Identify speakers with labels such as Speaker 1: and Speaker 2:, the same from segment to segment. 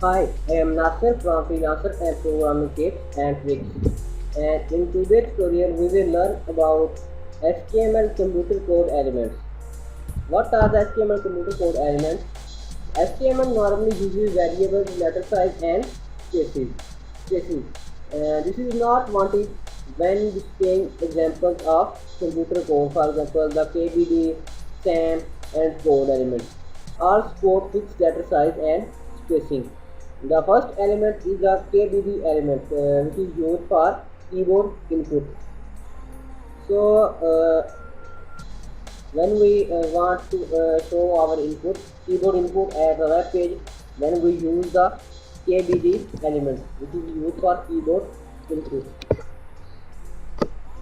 Speaker 1: Hi, I am Nasser from Freelancer and Programming Tips and Tricks. And in today's tutorial, we will learn about HTML computer code elements. What are the HTML computer code elements? HTML normally uses variables, letter size, and spaces. Spaces. This is not wanted when displaying examples of computer code. For example, the KBD, samp, and code elements all support fixed letter size and spacing. The first element is the KBD element, which is used for keyboard input. So, when we want to show our input, keyboard input at the web page, then we use the KBD element, which is used for keyboard input.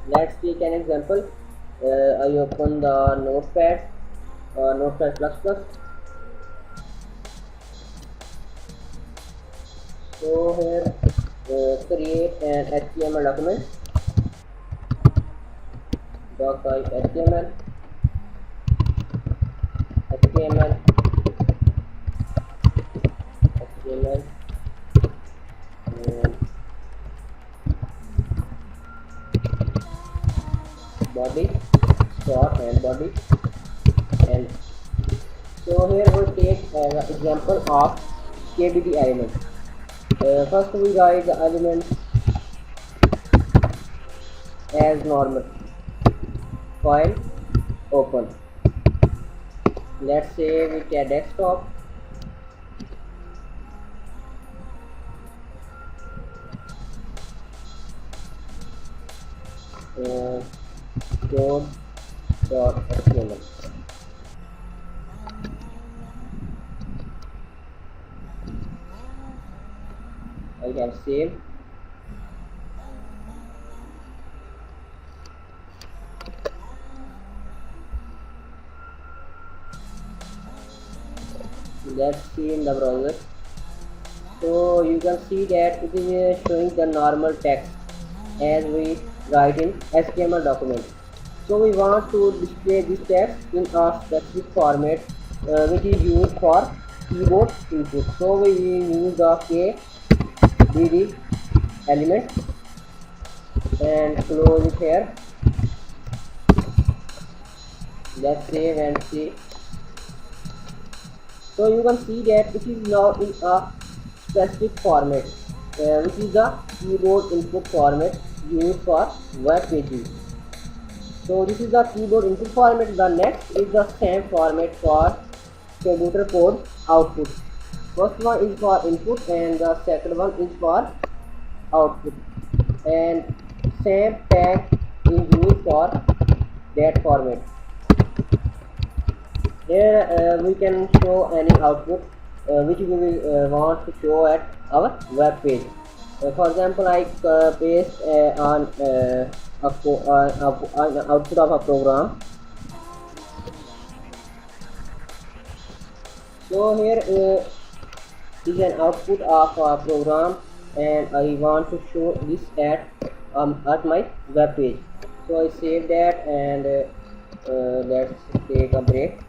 Speaker 1: Let's take an example. I open the notepad, notepad plus plus. So here, create an HTML document, doc type HTML, HTML, HTML, and body, start and body, and so here we take an example of KBD element. First we write the element as normal. File, open. Let's say we get desktop. Code.html. I can save. Let's see in the browser. So you can see that it is showing the normal text as we write in HTML document. So we want to display this text in a specific format, which is used for keyboard input. So we use the KBD element and close it here. Let's save and see. So you can see that it is now in a specific format, which is the keyboard input format used for web pages. So this is the keyboard input format. The next is the samp format for computer code output. First one is for input and the second one is for output. And samp tag is used for that format. Here we can show any output which we will want to show at our web page. For example, I paste on an output of a program. So here is an output of a program, and I want to show this at my web page. So I save that, and let's take a break.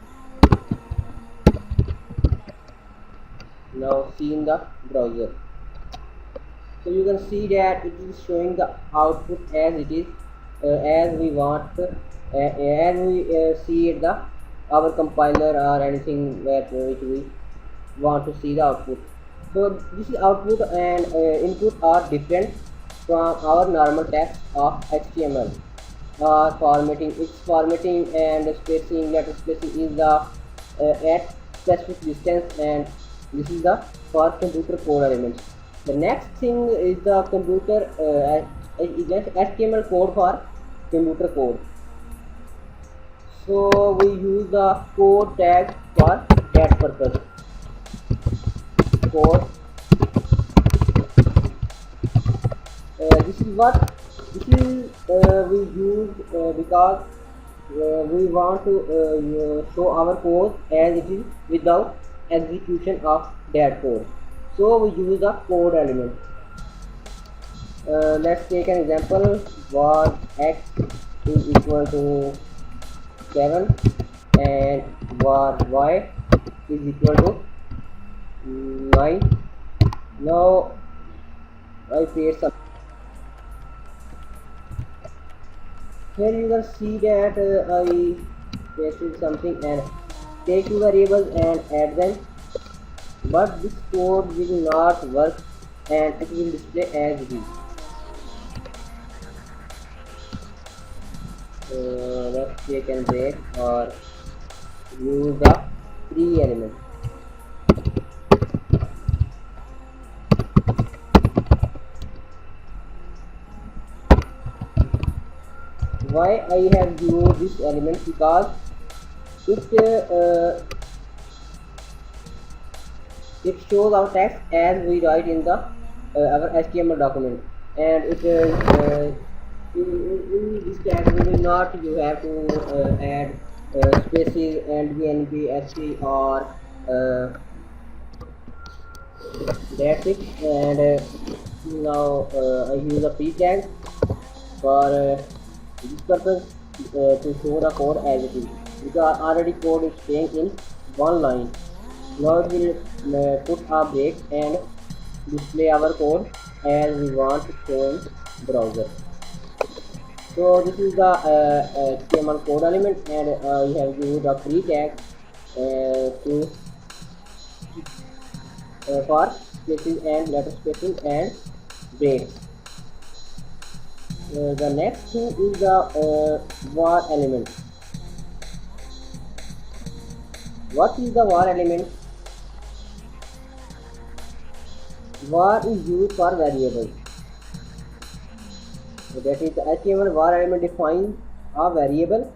Speaker 1: Now see in the browser. So you can see that it is showing the output as it is, as we want, as we see it, our compiler or anything which we want to see the output. So this is output and input are different from our normal text of HTML. Formatting, its formatting and spacing, letter spacing is the at specific distance, and this is the for computer code elements. The next thing is the computer HTML code for computer code. So we use the code tag for that purpose. Code. This is we use because we want to show our code as it is without execution of that code. So we use the code element. Let's take an example. Was x is equal to 7 and var y is equal to 9. Now I paste some. Here you can see that I pasted something and take two variables and add them, but this code will not work and it will display as b. Let's take and break or use the free element. Why I have used this element? Because it shows our text as we write in the our HTML document, and it in this text we will not you have to add spaces and bnb sc or that's it. And now I use a p tag for this purpose, to show the code as it is, because already code is staying in one line. Now it will put a break and display our code as we want to show in browser. So this is the HTML code element, and we have used the free tag to for spaces and letter spacing and breaks. The next thing is the var element. What is the var element? Var is used for variables. So that is the HTML var element defines a variable.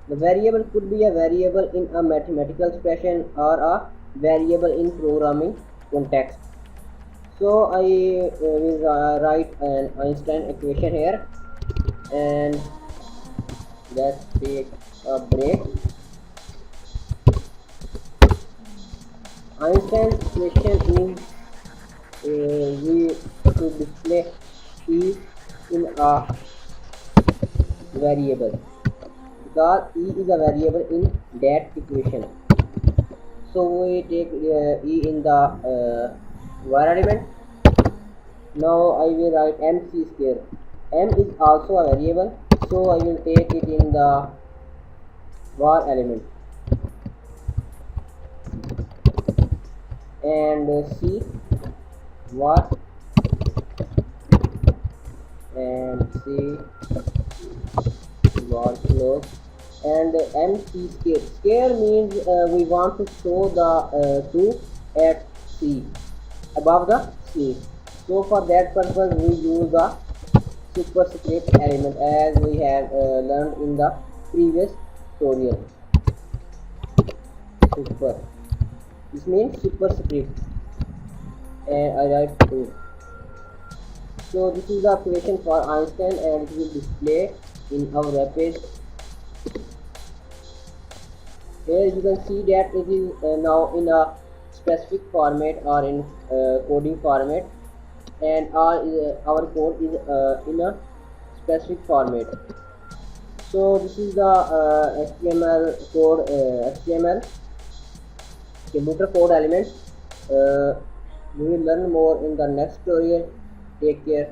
Speaker 1: The variable could be a variable in a mathematical expression or a variable in programming context. So I will write an Einstein equation here, and let's take a break. Einstein's equation is we should display e in a variable, because e is a variable in that equation. So we take e in the var element. Now I will write mc square. M is also a variable, so I will take it in the var element, and c var and c var close, and mc square. Square means we want to show the 2 at c, above the c. So for that purpose we use the superscript element, as we have learned in the previous tutorial. Super, this means superscript, and I write 2. So this is the equation for Einstein, and it will display in our web page. Here you can see that it is now in a specific format or in coding format, and our code is in a specific format. So this is the HTML code, HTML computer code element. We will learn more in the next tutorial. Take care.